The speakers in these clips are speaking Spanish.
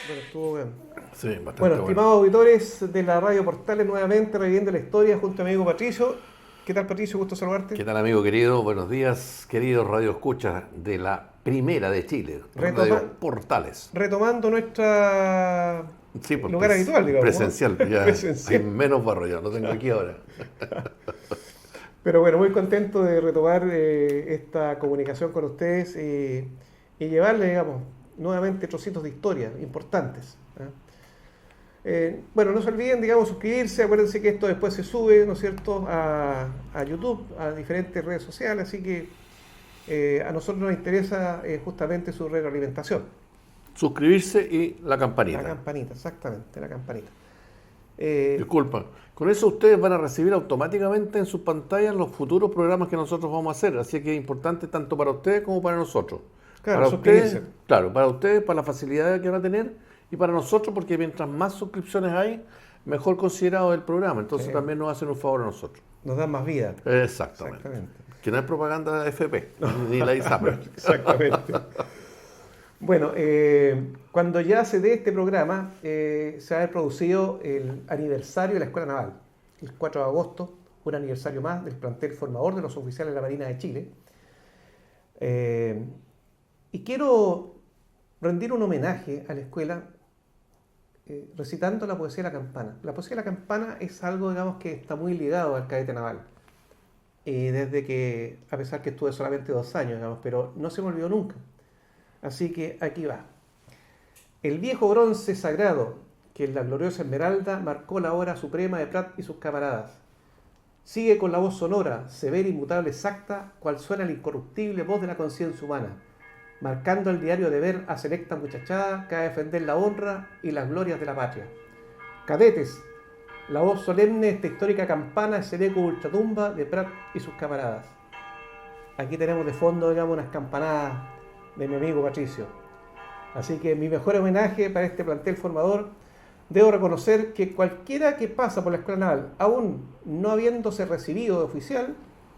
Bueno, estuvo bien. Sí, bastante Bueno, bueno. estimados auditores de la Radio Portales, nuevamente reviviendo la historia junto a mi amigo Patricio. ¿Qué tal, Patricio? Gusto saludarte. ¿Qué tal, amigo querido? Buenos días, queridos Radio Escuchas de la Primera de Chile, Radio Retoma- Portales. Retomando nuestra Sí, pues lugar habitual, digamos, ¿no? presencial, ya hay Presencial. menos barro, ya lo tengo aquí ahora. Pero bueno, muy contento de retomar esta comunicación con ustedes y llevarles, digamos, nuevamente trocitos de historia importantes. Bueno, no se olviden, digamos, suscribirse. Acuérdense que esto después se sube, ¿no es cierto?, a YouTube, a diferentes redes sociales. Así que a nosotros nos interesa justamente su retroalimentación. Suscribirse y la La campanita. campanita, exactamente, la campanita. Disculpa, con eso ustedes van a recibir automáticamente en sus pantallas los futuros programas que nosotros vamos a hacer. Así que es importante tanto para ustedes como para nosotros. Claro, Para suscribirse. ustedes, claro, para ustedes, para la facilidad que van a tener, y para nosotros, porque mientras más suscripciones hay, mejor considerado el programa. Entonces Sí. también nos hacen un favor a nosotros. Nos dan más vida. Exactamente. Exactamente. Que no es propaganda de FP, ni la ISAPRE. Exactamente. Bueno, cuando ya se dé este programa, se va a haber producido el aniversario de la Escuela Naval. El 4 de agosto, un aniversario más del plantel formador de los oficiales de la Marina de Chile. Y quiero rendir un homenaje a la escuela recitando la poesía de la campana. La poesía de la campana es algo, digamos, que está muy ligado al cadete naval. Desde que, a pesar que estuve solamente 2 años, digamos, pero no se me olvidó nunca. Así que aquí va. El viejo bronce sagrado que en la gloriosa Esmeralda marcó la hora suprema de Prat y sus camaradas. Sigue con la voz sonora, severa, inmutable, exacta, cual suena la incorruptible voz de la conciencia humana, marcando el diario deber a selecta muchachada que ha de defender la honra y las glorias de la patria. Cadetes, la voz solemne de esta histórica campana es el eco ultratumba de Prat y sus camaradas. Aquí tenemos de fondo, digamos, unas campanadas de mi amigo Patricio. Así que mi mejor homenaje para este plantel formador. Debo reconocer que cualquiera que pasa por la Escuela Naval, aún no habiéndose recibido de oficial,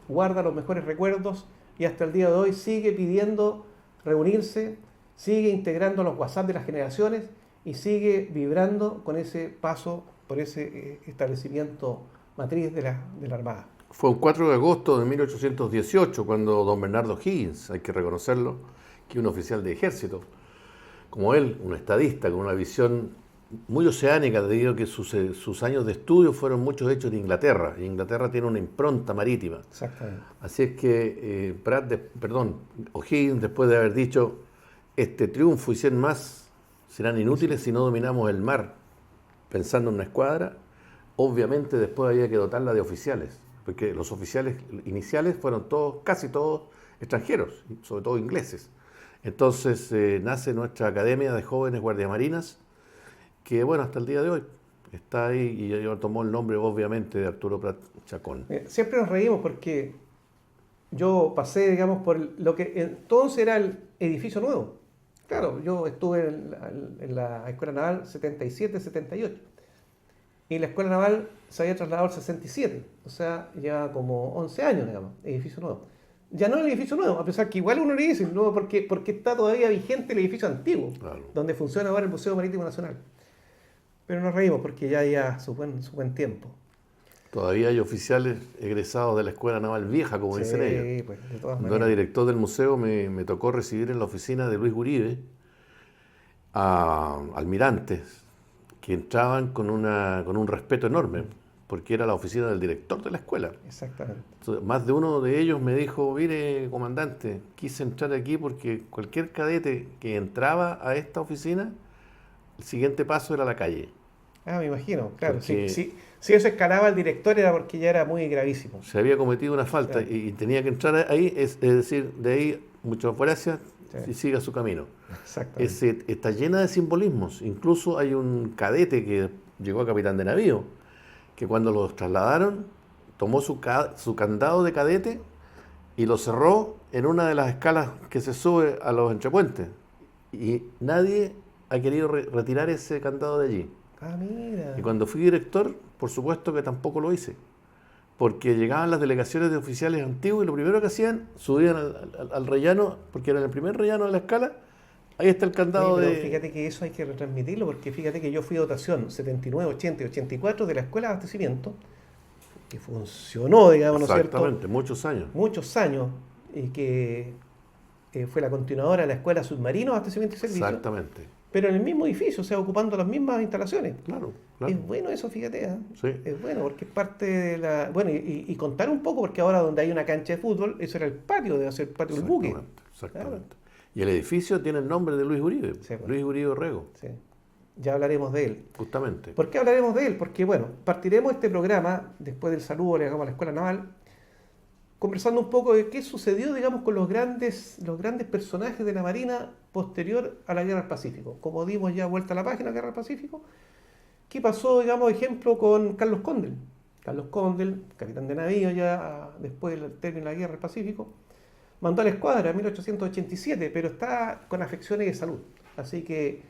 guarda los mejores recuerdos y hasta el día de hoy sigue pidiendo reunirse, sigue integrando los WhatsApp de las generaciones y sigue vibrando con ese paso por ese establecimiento matriz de la Armada. Fue un 4 de agosto de 1818 cuando don Bernardo Higgins, hay que reconocerlo, que un oficial de ejército, como él, un estadista con una visión muy oceánica, debido a que sus años de estudio fueron muchos hechos en Inglaterra, y Inglaterra tiene una impronta marítima. Exactamente. Así es que O'Higgins, después de haber dicho, este triunfo y 100 más serán inútiles si no dominamos el mar, pensando en una escuadra, obviamente después había que dotarla de oficiales, porque los oficiales iniciales fueron todos, casi todos extranjeros, sobre todo ingleses. Entonces nace nuestra Academia de Jóvenes Guardiamarinas, que bueno, hasta el día de hoy está ahí y ya tomó el nombre obviamente de Arturo Prat Chacón. Siempre nos reímos porque yo pasé, digamos, por lo que entonces era el edificio nuevo. Claro, yo estuve en la Escuela Naval 77-78 y la Escuela Naval se había trasladado al 67, o sea, ya como 11 años, digamos, edificio nuevo. Ya no el edificio nuevo, a pesar que igual uno le dice nuevo porque está todavía vigente el edificio antiguo, Claro. donde funciona ahora el Museo Marítimo Nacional. Pero nos reímos porque ya su buen tiempo. Todavía hay oficiales egresados de la Escuela Naval Vieja, como dicen ellos. Sí, pues, de todas Cuando era maneras. director del museo me tocó recibir en la oficina de Luis Uribe a almirantes que entraban con un respeto enorme, porque era la oficina del director de la escuela. Exactamente. Entonces, más de uno de ellos me dijo, mire, comandante, quise entrar aquí porque cualquier cadete que entraba a esta oficina, el siguiente paso era la calle. Ah, me imagino, claro. Porque Si eso escalaba al director era porque ya era muy gravísimo. se había cometido una falta Sí. y tenía que entrar ahí, es decir, de ahí, muchas gracias, Sí. y siga su camino. Exactamente. Está llena de simbolismos. Incluso hay un cadete que llegó a capitán de navío, que cuando los trasladaron, tomó su candado de cadete y lo cerró en una de las escalas que se sube a los entrepuentes. Y nadie ha querido retirar ese candado de allí. Ah, mira. Y cuando fui director, por supuesto que tampoco lo hice. Porque llegaban las delegaciones de oficiales antiguos y lo primero que hacían, subían al rellano, porque era el primer rellano de la escala, Ahí está el Oye, candado pero de... fíjate que eso hay que retransmitirlo, porque fíjate que yo fui a dotación 79, 80 y 84 de la Escuela de Abastecimiento, que funcionó, digamos, ¿no es cierto?, Exactamente, muchos años. muchos años, y que fue la continuadora de la Escuela Submarino de Abastecimiento y Servicios, Exactamente. pero en el mismo edificio, o sea, ocupando las mismas instalaciones. Claro, Es claro. bueno eso, fíjate, ¿eh? Sí, Es bueno porque es parte de la... Bueno, y contar un poco, porque ahora donde hay una cancha de fútbol, eso era el patio, debe ser el patio del buque. exactamente, Claro, exactamente. Y el edificio tiene el nombre de Luis Uribe, sí, pues, Luis Uribe Rego, sí. Ya hablaremos de él. justamente. ¿Por qué hablaremos de él? Porque, bueno, partiremos este programa, después del saludo, le hagamos a la Escuela Naval, conversando un poco de qué sucedió, digamos, con los grandes personajes de la Marina posterior a la Guerra del Pacífico. Como dimos ya vuelta a la página, Guerra del Pacífico, ¿qué pasó, digamos, ejemplo, con Carlos Condel? Carlos Condel, capitán de navío ya después del término de la Guerra del Pacífico, mandó a la escuadra en 1887, pero está con afecciones de salud. Así que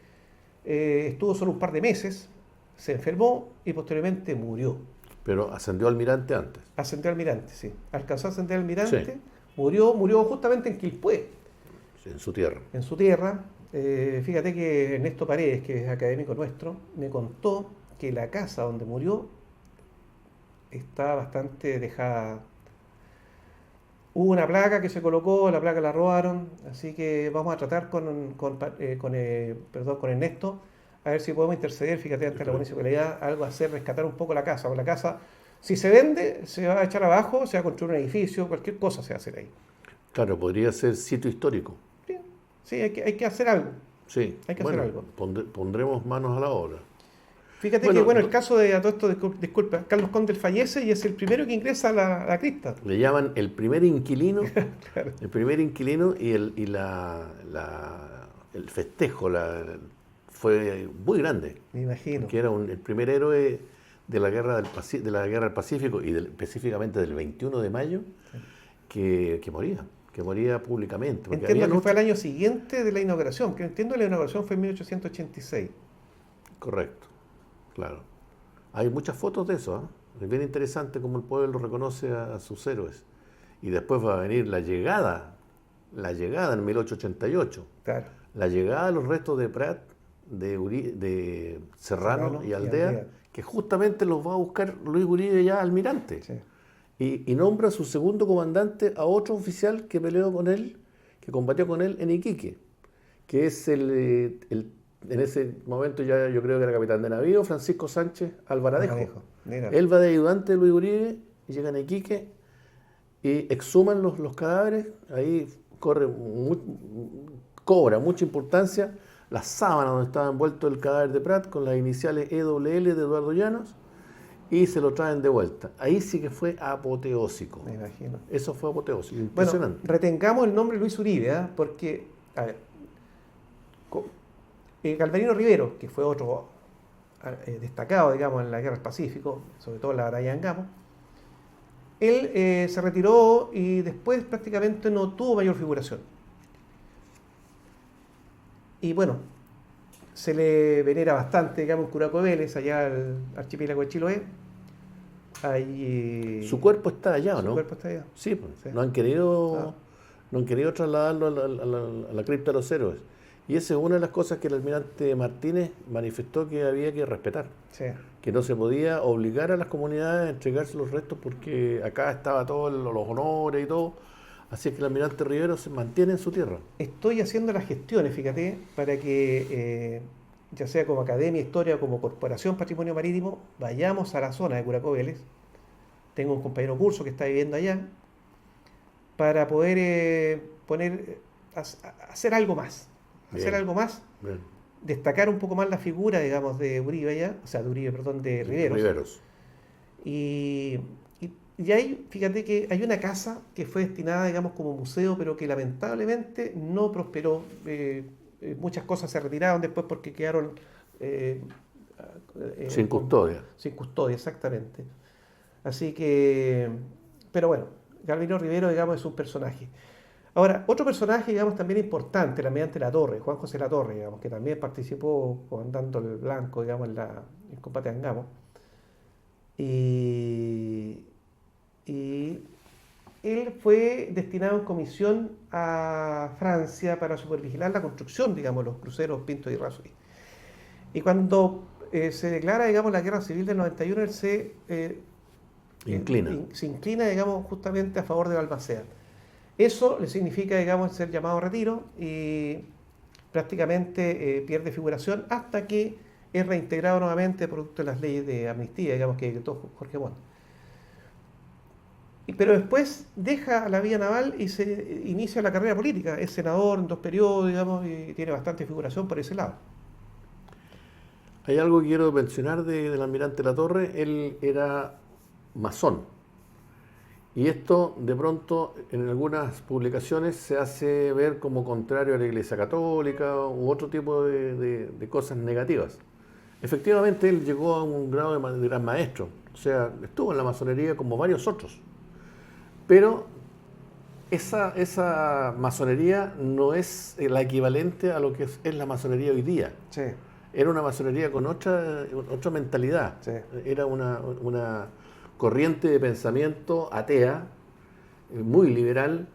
estuvo solo un par de meses, se enfermó y posteriormente murió. Pero ascendió almirante antes. Ascendió a almirante, sí. Alcanzó a ascender a Sí, almirante, murió justamente en Quilpué, sí, en su tierra. en su tierra. Fíjate que Ernesto Paredes, que es académico nuestro, me contó que la casa donde murió está bastante dejada. Hubo una placa que se colocó, la placa la robaron, así que vamos a tratar con Ernesto, a ver si podemos interceder, fíjate, ante la municipalidad, algo hacer, rescatar un poco la casa, porque la casa, si se vende, se va a echar abajo, se va a construir un edificio, cualquier cosa se va a hacer ahí. Claro, podría ser sitio histórico. Sí, sí, hay que hacer algo, Sí, hay que hacer bueno, algo. pondremos manos a la obra. Fíjate que, Bueno, bueno, el caso de, a todo esto, disculpa, Carlos Condel fallece y es el primero que ingresa a la cripta. le llaman Claro, el primer inquilino y el festejo fue muy grande, me imagino. porque era el primer héroe de la guerra de la guerra del Pacífico y específicamente del 21 de mayo que moría públicamente. Porque Entiendo habían que fue al otros- año siguiente de la inauguración, que entiendo que la inauguración fue en 1886. Correcto, claro. Hay muchas fotos de eso, ¿ah? Es bien interesante cómo el pueblo reconoce a sus héroes. Y después va a venir la llegada en 1888, Claro, la llegada de los restos de Prat, de Serrano Serrano y y Aldea, Aldea. que justamente los va a buscar Luis Uribe ya almirante. sí. Y nombra a su segundo comandante a otro oficial que peleó con él, que combatió con él en Iquique, que es en ese momento ya yo creo que era capitán de navío, Francisco Sánchez Alvaradejo. Alvaradejo, mira. Él va de ayudante de Luis Uribe y llegan a Iquique y exhuman los cadáveres. Ahí cobra mucha importancia la sábana donde estaba envuelto el cadáver de Prat con las iniciales EWL de Eduardo Llanos y se lo traen de vuelta. Ahí sí que fue apoteósico. Me imagino. Eso fue apoteósico, Bueno, impresionante. retengamos el nombre Luis Uribe, ¿ah? Porque, a ver, Galvarino Rivero, que fue otro destacado, digamos, en la Guerra del Pacífico, sobre todo en la batalla de Angamo, él se retiró y después prácticamente no tuvo mayor figuración. Y bueno, se le venera bastante, digamos, en Curaco Vélez, allá al archipiélago de Chiloé. Ahí, Su cuerpo está allá, ¿o su no? cuerpo está allá. Sí, pues, Sí. no han querido, Ah. no han querido trasladarlo a la cripta de los héroes. Y esa es una de las cosas que el almirante Martínez manifestó que había que respetar, Sí. que no se podía obligar a las comunidades a entregarse los restos porque acá estaba todos los honores y todo. Así es que el almirante Rivero se mantiene en su tierra. Estoy haciendo las gestiones, fíjate, para que, ya sea como Academia Historia o como Corporación Patrimonio Marítimo, vayamos a la zona de Curaco Vélez. Tengo un compañero curso que está viviendo allá, para poder hacer algo más. Hacer Bien. algo más, Bien. destacar un poco más la figura, digamos, de Uribe allá, o sea, de Uribe, perdón, de Riveros. Riveros. Y ahí, fíjate que hay una casa que fue destinada, digamos, como museo, pero que lamentablemente no prosperó. Muchas cosas se retiraron después porque quedaron Sin custodia. sin custodia, exactamente. Así que, pero bueno, Galvarino Rivero, digamos, es un personaje. Ahora, otro personaje, digamos, también importante, el almirante Latorre, Juan José Latorre, digamos, que también participó comandando el Blanco, digamos, en el combate de Angamo. Y él fue destinado en comisión a Francia para supervigilar la construcción, digamos, los cruceros Pinto y Razoy. Y cuando se declara, digamos, la guerra civil del 91, él se inclina, digamos, justamente a favor de Balmaceda. Eso le significa, digamos, ser llamado a retiro y prácticamente pierde figuración hasta que es reintegrado nuevamente producto de las leyes de amnistía, digamos, que decretó Jorge Montt. Pero después deja la vía naval y se inicia la carrera política. Es senador en 2 periodos, digamos, y tiene bastante figuración por ese lado. Hay algo que quiero mencionar del almirante Latorre. Él era masón. Y esto, de pronto, en algunas publicaciones se hace ver como contrario a la Iglesia Católica u otro tipo de cosas negativas. Efectivamente, él llegó a un grado de gran maestro. O sea, estuvo en la masonería como varios otros. Pero esa masonería no es la equivalente a lo que es la masonería hoy día. Sí. Era una masonería con otra mentalidad. Sí. Era una corriente de pensamiento atea, muy liberal,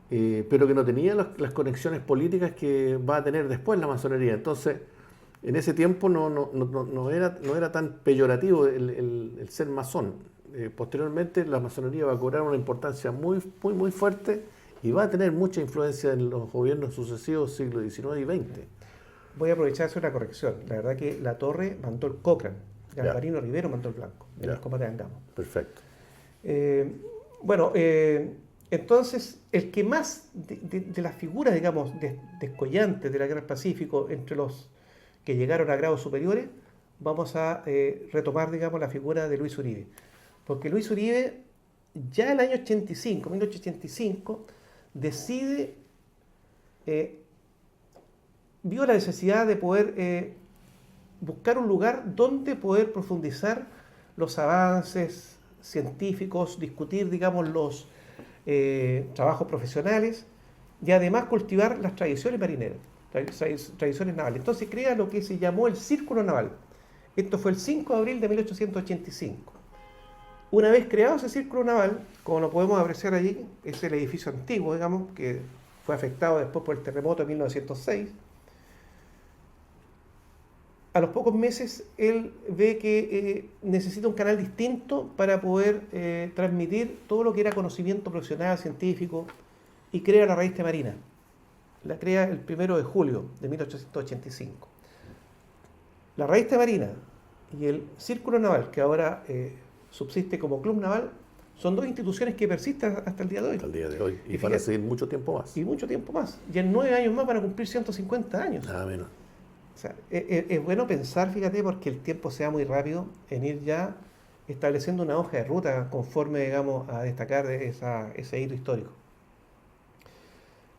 pero que no tenía las conexiones políticas que va a tener después la masonería. Entonces, en ese tiempo no era tan peyorativo el ser masón. Posteriormente la masonería va a cobrar una importancia muy fuerte y va a tener mucha influencia en los gobiernos sucesivos siglos XIX y XX. Voy a aprovechar de hacer una corrección. La verdad que Latorre mandó el Cochrane, Galvarino Rivero mandó el blanco, en el combate de Angamo. Perfecto. Entonces, el que más de las figuras, digamos, descollantes de la Guerra del Pacífico, entre los que llegaron a grados superiores, vamos a retomar, digamos, la figura de Luis Uribe. Porque Luis Uribe, ya en el año 1885, decide, vio la necesidad de poder buscar un lugar donde poder profundizar los avances científicos, discutir, digamos, los trabajos profesionales y además cultivar las tradiciones marineras, tradiciones navales. Entonces crea lo que se llamó el Círculo Naval. Esto fue el 5 de abril de 1885. Una vez creado ese círculo naval, como lo podemos apreciar allí, es el edificio antiguo, digamos, que fue afectado después por el terremoto de 1906. A los pocos meses él ve que necesita un canal distinto para poder transmitir todo lo que era conocimiento profesional, científico, y crea la Revista Marina. La crea el 1 de julio de 1885. La Revista Marina y el Círculo Naval, que ahora subsiste como Club Naval, son 2 instituciones que persisten hasta el día de hoy. Hasta el día de hoy. Y van a seguir mucho tiempo más. Y mucho tiempo más. Y en 9 años más van a cumplir 150 años. Nada menos. O sea, es bueno pensar, fíjate, porque el tiempo se va muy rápido, en ir ya estableciendo una hoja de ruta conforme, digamos, a destacar ese hito histórico.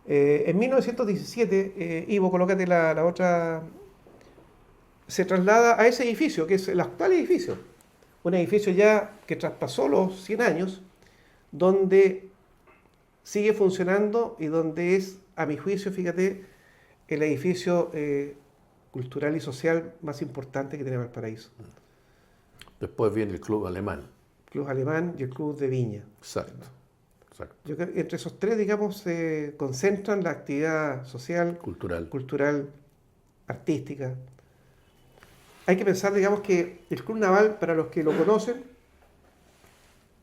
En 1917, Ivo, colócate la otra, se traslada a ese edificio, que es el actual edificio. Un edificio ya que traspasó los 100 años, donde sigue funcionando y donde es, a mi juicio, fíjate, el edificio cultural y social más importante que tiene Valparaíso. Después viene el Club Alemán. Club Alemán y el Club de Viña. Exacto. Yo creo que entre esos 3, digamos, se concentran la actividad social, cultural, artística. Hay que pensar, digamos, que el Club Naval, para los que lo conocen,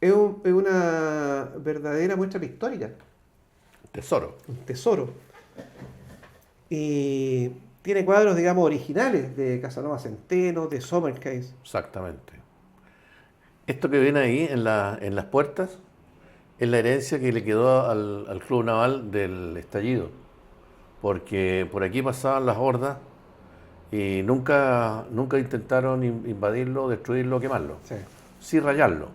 es una verdadera muestra pictórica. Tesoro. Un tesoro. Y tiene cuadros, digamos, originales de Casanova Centeno, de Sommercase. Exactamente. Esto que viene ahí en las puertas es la herencia que le quedó al Club Naval del estallido. Porque por aquí pasaban las hordas y nunca intentaron invadirlo, destruirlo, quemarlo. Sí rayarlo.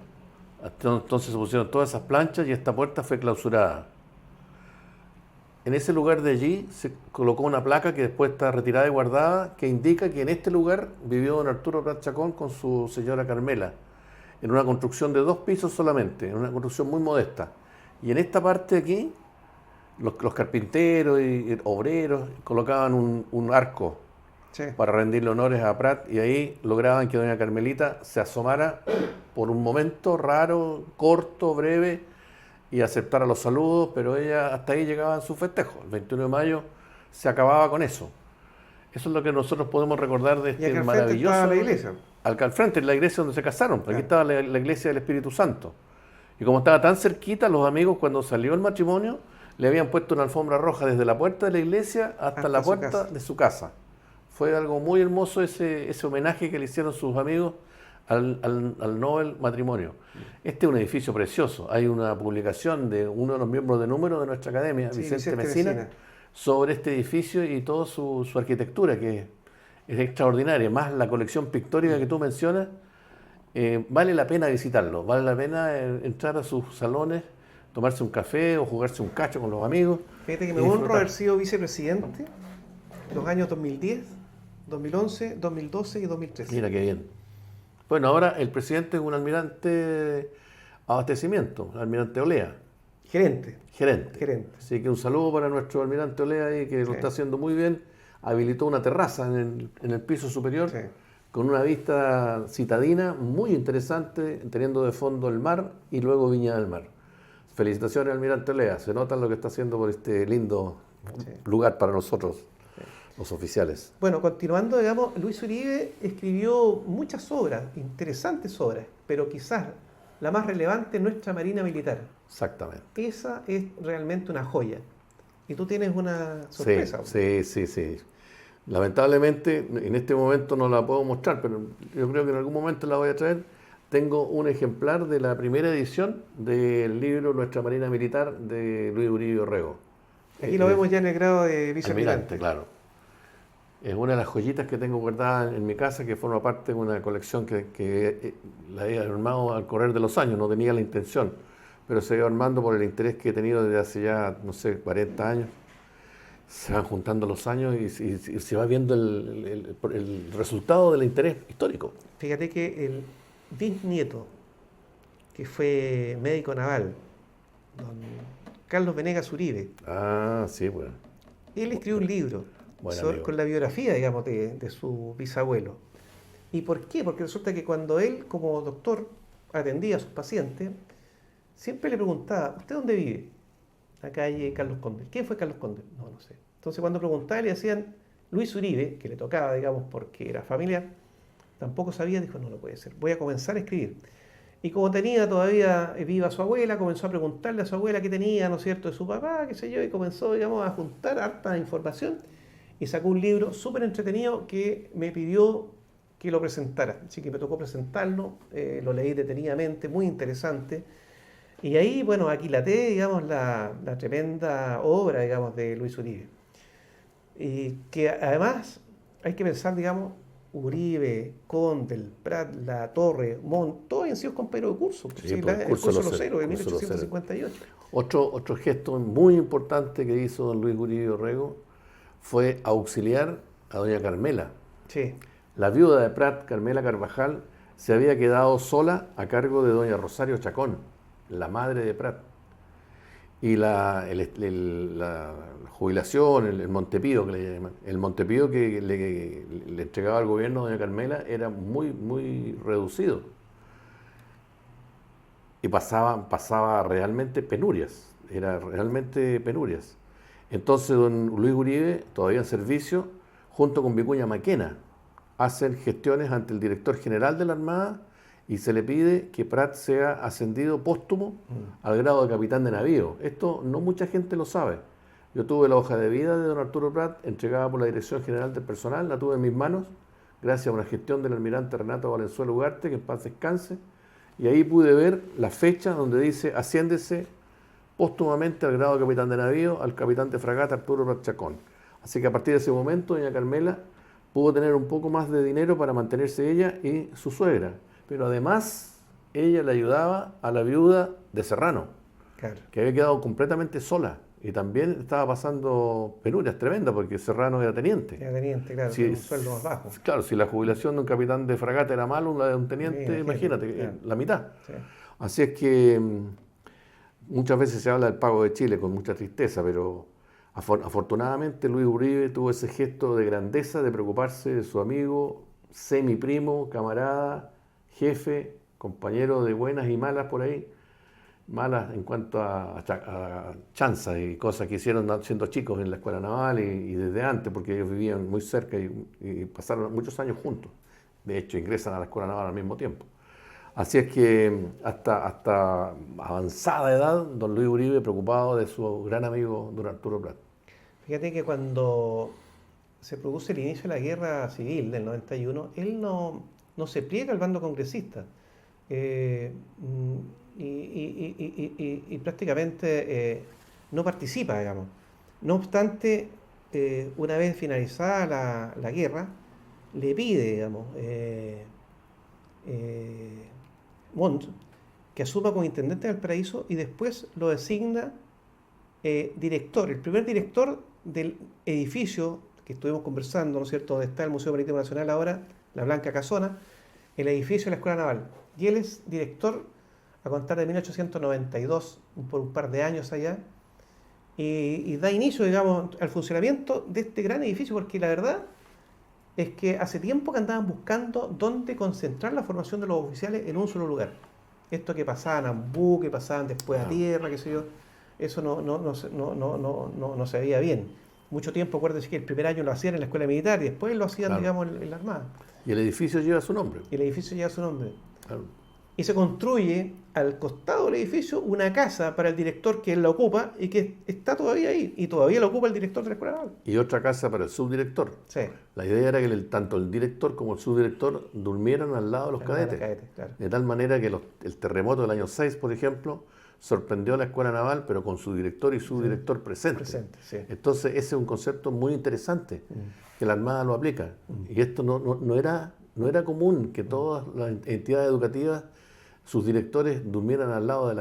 Entonces se pusieron todas esas planchas y esta puerta fue clausurada. En ese lugar de allí se colocó una placa que después está retirada y guardada, que indica que en este lugar vivió don Arturo Prat Chacón con su señora Carmela, en una construcción de 2 pisos solamente, en una construcción muy modesta. Y en esta parte de aquí, los carpinteros y obreros colocaban un arco para rendirle honores a Prat, y ahí lograban que doña Carmelita se asomara por un momento raro, corto, breve, y aceptara los saludos, pero ella hasta ahí llegaba en su festejo. El 21 de mayo se acababa con eso. Eso es lo que nosotros podemos recordar de Y acá este al frente estaba maravilloso... la iglesia. Acá al frente, en la iglesia donde se casaron. Aquí Claro. estaba la iglesia del Espíritu Santo. Y como estaba tan cerquita, los amigos cuando salió el matrimonio le habían puesto una alfombra roja desde la puerta de la iglesia hasta la su puerta casa. de su casa. Fue algo muy hermoso ese homenaje que le hicieron sus amigos al Nobel matrimonio. Este es un edificio precioso. Hay una publicación de uno de los miembros de número de nuestra academia, Sí, Vicente Vicente Mesina, Mesina. sobre este edificio y toda su arquitectura, que es extraordinaria. Más la colección pictórica que tú mencionas, vale la pena visitarlo, vale la pena entrar a sus salones, tomarse un café o jugarse un cacho con los amigos. Fíjate que y me honro disfrutar. haber sido vicepresidente los años 2010, 2011, 2012 y 2013. Mira qué bien. Bueno, ahora el presidente es un almirante de abastecimiento, el almirante Olea, Gerente. gerente. Gerente. Así que un saludo para nuestro almirante Olea ahí, que lo Sí. está haciendo muy bien. Habilitó una terraza en el piso superior Sí. con una vista citadina muy interesante, teniendo de fondo el mar y luego Viña del Mar. Felicitaciones, almirante Olea. Se nota lo que está haciendo por este lindo Sí. lugar para nosotros, los oficiales. Bueno, continuando, digamos, Luis Uribe escribió muchas obras, interesantes obras, pero quizás la más relevante es nuestra Marina Militar. Exactamente. Esa es realmente una joya. Y tú tienes una Sí, sorpresa. sí. Lamentablemente, en este momento no la puedo mostrar, pero yo creo que en algún momento la voy a traer. Tengo un ejemplar de la primera edición del libro Nuestra Marina Militar de Luis Uribe Orrego. Aquí lo vemos ya en el grado de vicealmirante. Almirante, claro. Es una de las joyitas que tengo guardada en mi casa, que forma parte de una colección que la he armado al correr de los años, no tenía la intención, pero se ha ido armando por el interés que he tenido desde hace ya, no sé, 40 años. Se van juntando los años y se va viendo el resultado del interés histórico. Fíjate que el bisnieto, que fue médico naval, don Carlos Venegas Uribe, Ah, sí, bueno. él escribió un libro Buen amigo. con la biografía, digamos, de su bisabuelo. ¿Y por qué? Porque resulta que cuando él, como doctor, atendía a sus pacientes, siempre le preguntaba, ¿usted dónde vive? La calle Carlos Conde. ¿Quién fue Carlos Conde? No, no sé. Entonces cuando preguntaba le decían Luis Uribe, que le tocaba, digamos, porque era familiar, tampoco sabía, dijo, no, no puede ser, voy a comenzar a escribir. Y como tenía todavía viva su abuela, comenzó a preguntarle a su abuela qué tenía, ¿no es cierto?, de su papá, qué sé yo, y comenzó, digamos, a juntar harta información y sacó un libro súper entretenido que me pidió que lo presentara. Así que me tocó presentarlo, lo leí detenidamente, muy interesante. Y ahí, bueno, aquilaté, digamos, la tremenda obra, digamos, de Luis Uribe. Y que además hay que pensar, digamos, Uribe, Conde, el Prat, La Torre, Montt, todos habían sido compañeros de curso. Sí, Sí, pues, el curso de los héroes de curso de los héroes. 1858. Otro gesto muy importante que hizo don Luis Uribe Orrego fue auxiliar a doña Carmela. Sí, La viuda de Prat, Carmela Carvajal, se había quedado sola a cargo de doña Rosario Chacón, la madre de Prat. Y la jubilación, el Montepío que le llaman, el Montepío que le entregaba al gobierno a doña Carmela era muy reducido. Y pasaba realmente penurias, era realmente penurias. Entonces don Luis Uribe, todavía en servicio, junto con Vicuña Maquena, hacen gestiones ante el director general de la Armada y se le pide que Prat sea ascendido póstumo al grado de capitán de navío. Esto no mucha gente lo sabe. Yo tuve la hoja de vida de don Arturo Prat, entregada por la Dirección General del Personal, la tuve en mis manos, gracias a una gestión del almirante Renato Valenzuela Ugarte, que en paz descanse, y ahí pude ver la fecha donde dice asciéndese póstumamente al grado de capitán de navío al capitán de fragata Arturo Prat Chacón. Así que a partir de ese momento, doña Carmela pudo tener un poco más de dinero para mantenerse ella y su suegra. Pero además, ella le ayudaba a la viuda de Serrano, claro. que había quedado completamente sola. Y también estaba pasando penurias tremendas, porque Serrano era teniente. Era teniente, claro, Sí, con un sueldo más bajo. Claro, si la jubilación de un capitán de fragata era malo, la de un teniente, Sí, imagínate, claro. la mitad. Sí. Así es que muchas veces se habla del pago de Chile con mucha tristeza, pero afortunadamente Luis Uribe tuvo ese gesto de grandeza de preocuparse de su amigo, semi-primo, camarada, jefe, compañero de buenas y malas por ahí, malas en cuanto a chanzas y cosas que hicieron siendo chicos en la escuela naval y desde antes, porque ellos vivían muy cerca y pasaron muchos años juntos. De hecho, ingresan a la escuela naval al mismo tiempo. Así es que hasta avanzada edad, don Luis Uribe, preocupado de su gran amigo don Arturo Prat. Fíjate que cuando se produce el inicio de la guerra civil del 91, él no se pliega al bando congresista. Eh, y prácticamente no participa, digamos. No obstante, una vez finalizada la guerra, le pide, digamos, Montt que asuma como intendente del Paraíso y después lo designa director, el primer director del edificio que estuvimos conversando, ¿no es cierto?, donde está el Museo Marítimo Nacional ahora, la Blanca Casona, el edificio de la Escuela Naval. Y él es director a contar de 1892, por un par de años allá, y da inicio, digamos, al funcionamiento de este gran edificio, porque la verdad es que hace tiempo que andaban buscando dónde concentrar la formación de los oficiales en un solo lugar. Esto que pasaban a buque, pasaban después a tierra, qué sé yo, eso no se veía bien. Mucho tiempo, acuérdense que el primer año lo hacían en la escuela militar y después lo hacían, digamos, en la Armada. Y el edificio lleva su nombre. Y el edificio lleva su nombre. Claro. Y se construye al costado del edificio una casa para el director que él la ocupa y que está todavía ahí. Y todavía la ocupa el director de la Escuela Naval. Y otra casa para el subdirector. Sí. La idea era que tanto el director como el subdirector durmieran al lado de los cadetes. Claro. De tal manera que el terremoto del año 6, por ejemplo, sorprendió a la Escuela Naval, pero con su director y subdirector presentes. Sí. Entonces, ese es un concepto muy interesante, que la Armada lo aplica. Y esto no era común que todas las entidades educativas, sus directores durmieran al lado de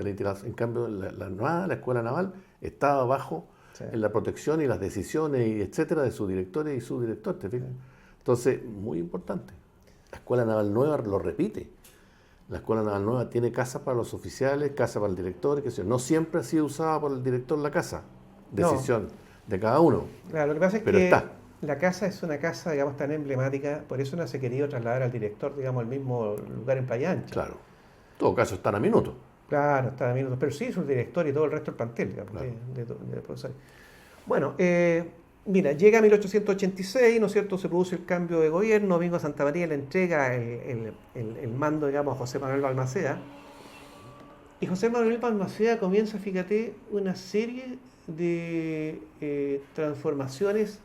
la instalación. En cambio, la Armada, la Escuela Naval, estaba bajo en la protección y las decisiones, y etcétera, de sus directores y subdirectores. ¿Te fijas? Entonces, muy importante. La Escuela Naval Nueva lo repite. La Escuela Naval Nueva tiene casas para los oficiales, casa para el director, qué sé yo. No siempre ha sido usada por el director la casa. Decisión de cada uno. Claro, lo que pasa es pero que está. La casa es una casa, digamos, tan emblemática, por eso no se ha querido trasladar al director, digamos, al mismo lugar en Playa Ancha. Claro. En todo caso, están a minutos. Claro, está a minutos, pero sí es el director y todo el resto del plantel, digamos, Claro. de profesores. Bueno, mira, llega 1886, ¿no es cierto? Se produce el cambio de gobierno, Domingo Santa María le entrega el mando, digamos, a José Manuel Balmaceda. Y José Manuel Balmaceda comienza, fíjate, una serie de transformaciones.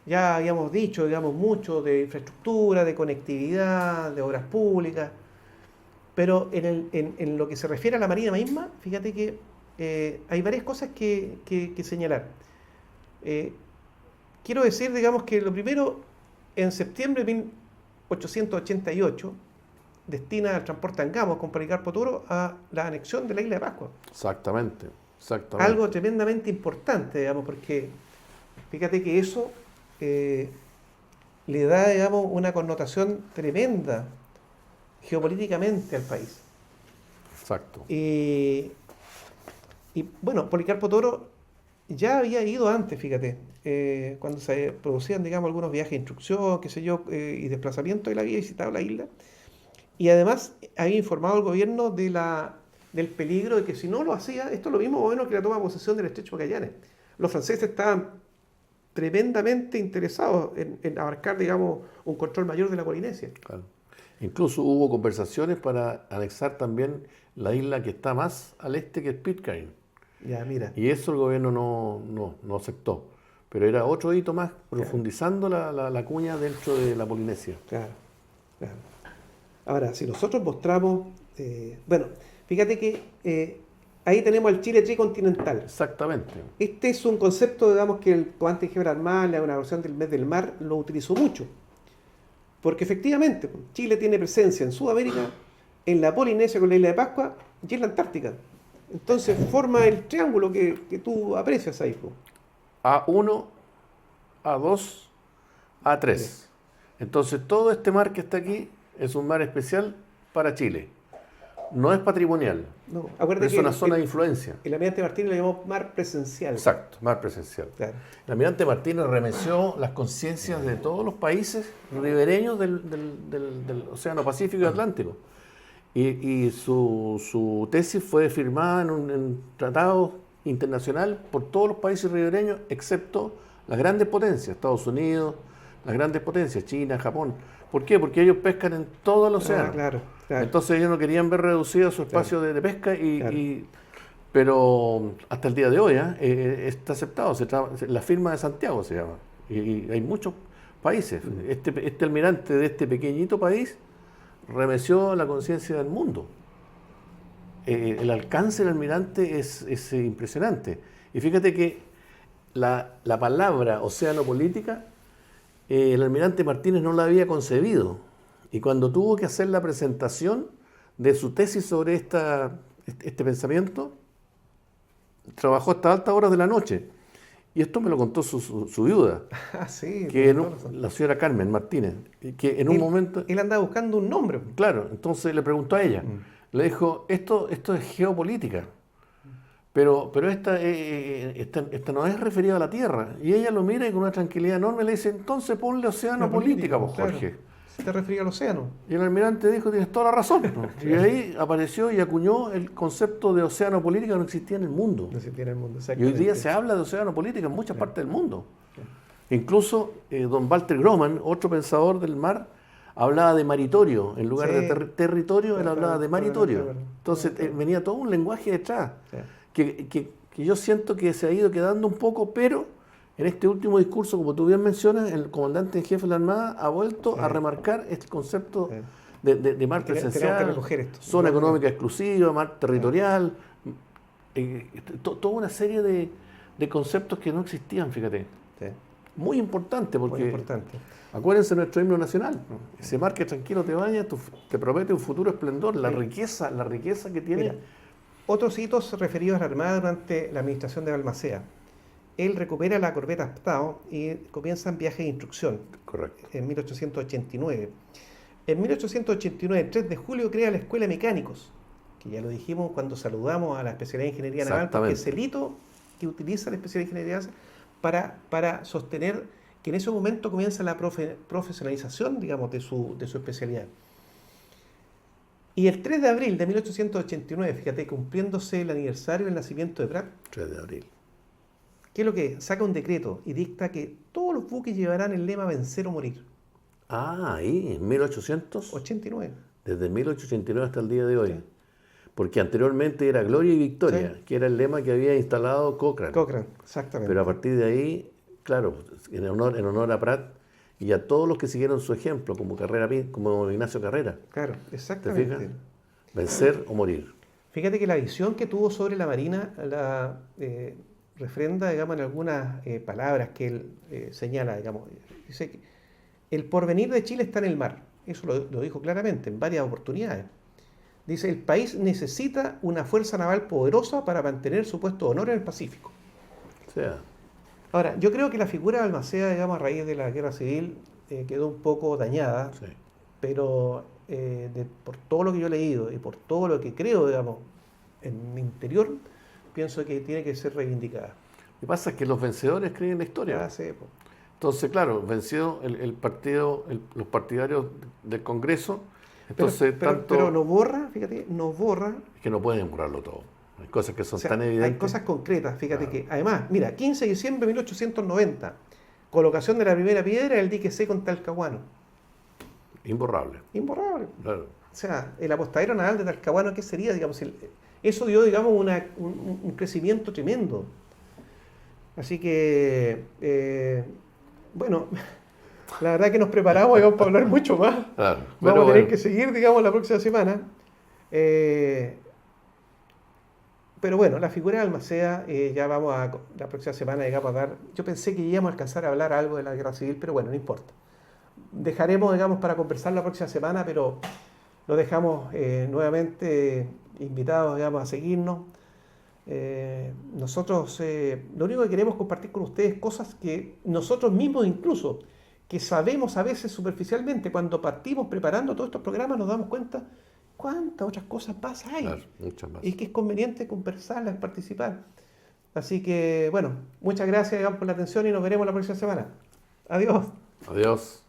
Ya habíamos dicho, digamos, mucho de infraestructura, de conectividad, de obras públicas, pero en lo que se refiere a la Marina misma, fíjate que hay varias cosas que señalar. Quiero decir, digamos, que lo primero, en septiembre de 1888, destina al transporte Angamos con Policarpo Toro a la anexión de la isla de Pascua. Exactamente. Algo tremendamente importante, digamos, porque fíjate que eso le da, digamos, una connotación tremenda geopolíticamente al país. Exacto. Y bueno, Policarpo Toro ya había ido antes, fíjate, cuando se producían, digamos, algunos viajes de instrucción, qué sé yo, y desplazamiento, él había visitado la isla. Y además había informado al gobierno del peligro de que si no lo hacía, esto es lo mismo bueno que la toma de posesión del Estrecho de Magallanes. Los franceses estaban tremendamente interesados en abarcar, digamos, un control mayor de la Polinesia. Claro. Incluso hubo conversaciones para anexar también la isla que está más al este, que es Pitcairn. Ya, mira. Y eso el gobierno no aceptó. Pero era otro hito más, profundizando la cuña dentro de la Polinesia. Claro. Ahora, si nosotros mostramos, bueno, fíjate que ahí tenemos el Chile tricontinental. Exactamente. Este es un concepto, digamos, que el comandante Jefe Armada, una versión del mes del mar, lo utilizó mucho. Porque efectivamente, Chile tiene presencia en Sudamérica, en la Polinesia con la isla de Pascua y en la Antártica. Entonces forma el triángulo que tú aprecias ahí. A1, A2, A3. Entonces todo este mar que está aquí es un mar especial para Chile. No es patrimonial. No, acuérdate es que una zona de influencia. El almirante Martínez lo llamó mar presencial. Exacto, mar presencial. Claro. El almirante Martínez remeció las conciencias de todos los países ribereños del Océano Pacífico y Atlántico. y su tesis fue firmada en un tratado internacional por todos los países ribereños, excepto las grandes potencias, Estados Unidos, las grandes potencias, China, Japón. ¿Por qué? Porque ellos pescan en todo el océano. Claro, claro. Entonces ellos no querían ver reducido su espacio de pesca, Claro. pero hasta el día de hoy está aceptado, la firma de Santiago se llama. Y hay muchos países. Este almirante de este pequeñito país remeció la conciencia del mundo. El alcance del almirante es impresionante. Y fíjate que la palabra océano política, el almirante Martínez no la había concebido. Y cuando tuvo que hacer la presentación de su tesis sobre este pensamiento, trabajó hasta altas horas de la noche. Y esto me lo contó su viuda, Ah, sí. la señora Carmen Martínez, que en un momento... Él andaba buscando un nombre. Claro, entonces le preguntó a ella, le dijo, esto es geopolítica, pero esta no es referida a la Tierra. Y ella lo mira y con una tranquilidad enorme le dice, entonces ponle océano política, pues, claro. Jorge. Se te refería al océano. Y el almirante dijo, tienes toda la razón. ¿No? Y ahí apareció y acuñó el concepto de océano política que no existía en el mundo. No existía en el mundo, Y hoy exactamente. día se habla de océano política en muchas partes del mundo. Incluso don Walter Groman, otro pensador del mar, hablaba de maritorio. En lugar de territorio, él hablaba de maritorio. Entonces venía todo un lenguaje detrás que yo siento que se ha ido quedando un poco, pero en este último discurso, como tú bien mencionas, el comandante en jefe de la Armada ha vuelto a remarcar este concepto de mar presencial, zona económica exclusiva, mar territorial, toda una serie de conceptos que no existían, fíjate. Sí. Muy importante, porque Muy importante. acuérdense de nuestro himno nacional, ¿no? Ese mar que tranquilo te baña, te promete un futuro esplendor, la riqueza que tiene. Mira, otros hitos referidos a la Armada durante la administración de Balmaceda. Él recupera la corbeta Aptao y comienzan viajes de instrucción. Correcto. En 1889. En 1889, el 3 de julio, crea la Escuela de Mecánicos, que ya lo dijimos cuando saludamos a la especialidad de Ingeniería Naval, porque es el hito que utiliza la especialidad de Ingeniería para sostener que en ese momento comienza la profesionalización, digamos, de su especialidad. Y el 3 de abril de 1889, fíjate, cumpliéndose el aniversario del nacimiento de Prat, 3 de abril. ¿qué es lo que? Saca un decreto y dicta que todos los buques llevarán el lema vencer o morir. Ah, ahí, en 1800. 89. Desde 1889 hasta el día de hoy. Sí. Porque anteriormente era Gloria y Victoria, que era el lema que había instalado Cochrane. Cochrane, exactamente. Pero a partir de ahí, claro, en honor a Prat y a todos los que siguieron su ejemplo, como Ignacio Carrera. Claro, ¿Te exactamente. fijas? Vencer o morir. Fíjate que la visión que tuvo sobre la Marina la refrenda, digamos, en algunas palabras que él señala, digamos. Dice que el porvenir de Chile está en el mar. Eso lo dijo claramente en varias oportunidades. Dice, el país necesita una fuerza naval poderosa para mantener su puesto de honor en el Pacífico. O sea, Ahora, yo creo que la figura de Balmaceda, digamos, a raíz de la guerra civil, quedó un poco dañada, sí. pero por todo lo que yo he leído y por todo lo que creo, digamos, en mi interior, pienso que tiene que ser reivindicada. Lo que pasa es que los vencedores creen en la historia. Ya sé, po. Entonces, claro, venció los partidarios del Congreso. Entonces, pero no borra, fíjate, no borra. Es que no pueden borrarlo todo. Hay cosas que son O sea, tan evidentes. hay cosas concretas, fíjate Claro. que, además, mira, 15 de diciembre de 1890, colocación de la primera piedra del dique seco en Talcahuano. Imborrable. Imborrable. Claro. O sea, el apostadero naval de Talcahuano, ¿qué sería? Digamos, eso dio, digamos, un crecimiento tremendo. Así que, bueno, la verdad que nos preparamos, digamos, para hablar mucho más. Claro. Vamos a tener que seguir, digamos, la próxima semana. Pero bueno, la figura de Balmaceda, ya vamos a, la próxima semana, digamos, a dar. Yo pensé que íbamos a alcanzar a hablar algo de la guerra civil, pero bueno, no importa. Dejaremos, digamos, para conversar la próxima semana, pero los dejamos nuevamente invitados, digamos, a seguirnos. Nosotros lo único que queremos compartir con ustedes cosas que nosotros mismos incluso, que sabemos a veces superficialmente, cuando partimos preparando todos estos programas nos damos cuenta cuántas otras cosas más hay. Claro, muchas más. Y que es conveniente conversarlas, participar. Así que, bueno, muchas gracias, digamos, por la atención y nos veremos la próxima semana. Adiós. Adiós.